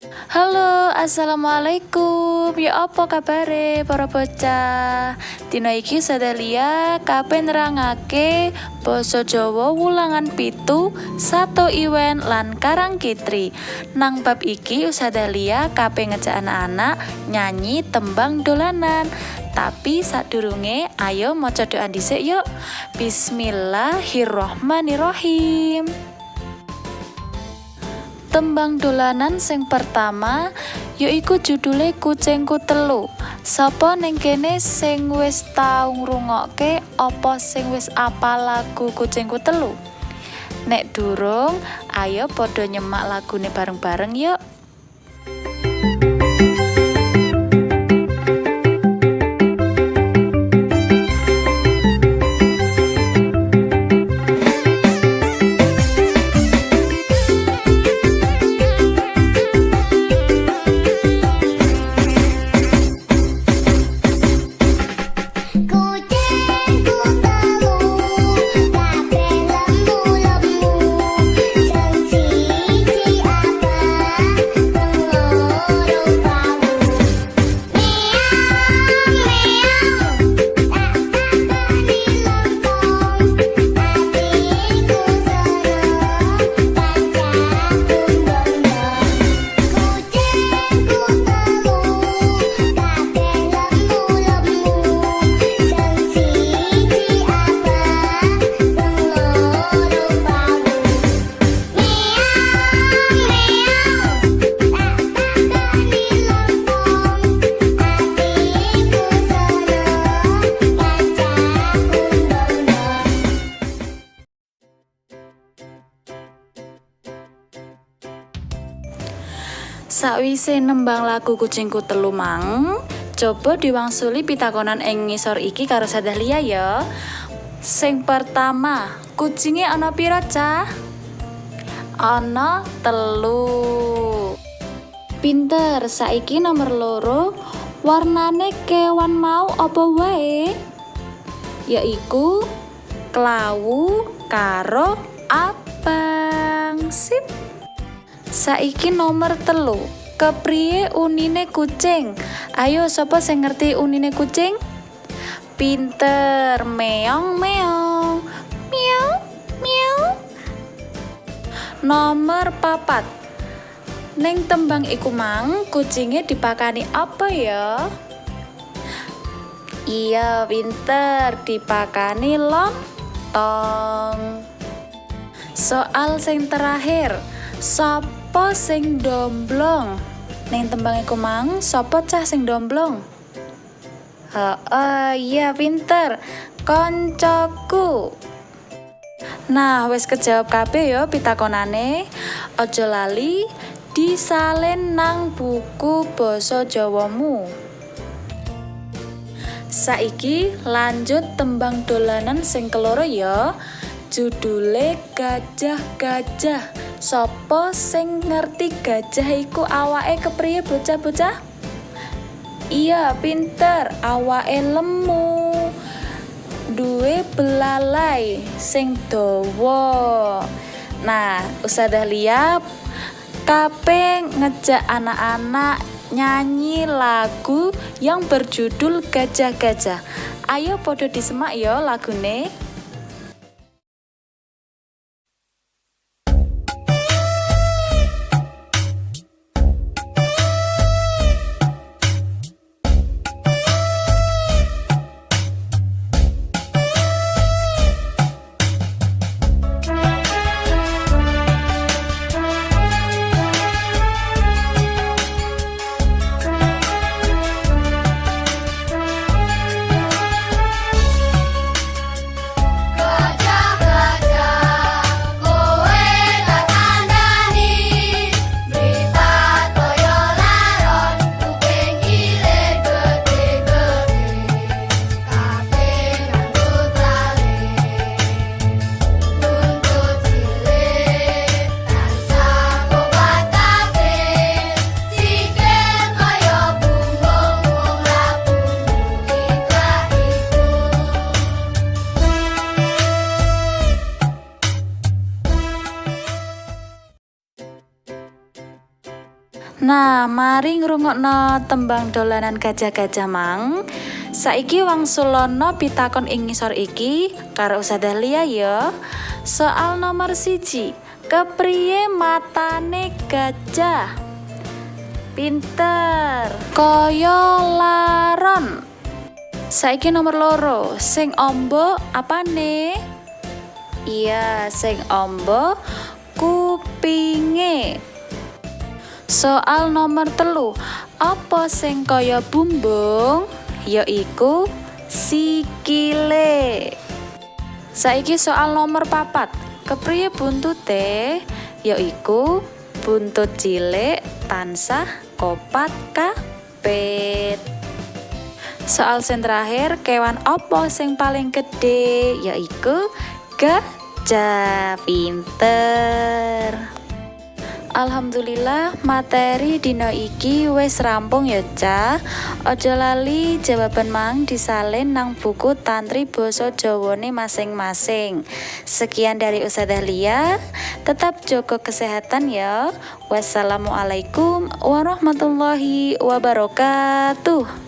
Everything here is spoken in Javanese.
Halo, assalamualaikum. Ya apa kabare para bocah? Dina iki Sadalia kabeh nerangake basa Jawa wulangan pitu, Sato Iwen lan Karang Kitri. Nang bab iki Sadalia kabeh ngejak anak-anak nyanyi tembang dolanan. Tapi sadurunge ayo maca doa dhisik yuk. Bismillahirrohmanirrohim. Tembang dolanan sing pertama yaiku judule Kucingku Telu. Sapa ning kene sing wis tau ngrungokke apa sing wis apal lagu Kucingku Telu? Nek durung, ayo padha nyemak lagune bareng-bareng yuk. Sakwise nembang lagu Kucingku Telu mang, coba diwangsuli pitakonan ing ngisor iki karo Sadalia ya. Sing pertama, kucinge ana pira, Cah? Ana 3. Pinter, saiki nomor 2, warnane kewan mau apa wae? Yaiku klawu karo abang. Sip. Saiki nomor 3, kepriye unine kucing? Ayo sapa sing ngerti unine kucing? Pinter, meong meong, miau miau. Nomor 4, ning tembang iku mang kucinge dipakani apa ya? Iya, pinter, dipakani lontong. Soal sing terakhir, sapa sing domblong? Ning tembang iku mang sapa cah sing domblong? Iya pinter, koncoku. Nah, wis kejawab kabeh ya pitakonane. Aja lali disalin nang buku basa Jawamu. Saiki lanjut tembang dolanan sing keloro ya. Judule Gajah-gajah. Sopo sing ngerti gajah iku awake kepriye bocah-bocah? Iya, pinter, awake lemu, duwe belalai sing dawa. Nah, Dahlia kabeh ngejak anak-anak nyanyi lagu yang berjudul Gajah-gajah. Ayo podo disemak ya lagune. Nah, mari ngrungokno tembang dolanan gajah-gajah mang. Saiki wangsulana pitakon ing ngisor iki karo Ustazah Lia ya. Soal nomor 1. Kepriye matane gajah? Pinter. Kaya laron. Saiki nomor 2. Sing amba apane? Iya, sing amba kupinge. Soal nomor 3. Apa sing kaya bumbung? Yaiku sikile. Saiki soal nomor 4. Kepriye buntute? Yaiku buntut cilik tansah kopat kapit. Soal sing terakhir, kewan apa sing paling gede? Yaiku gajah. Pinter. Alhamdulillah materi dina iki wis rampung ya Cah. Aja lali jawaban mang disalin nang buku Tantri Basa Jawane masing-masing. Sekian dari Ustazah Lia. Tetap jaga kesehatan ya. Wassalamualaikum warahmatullahi wabarakatuh.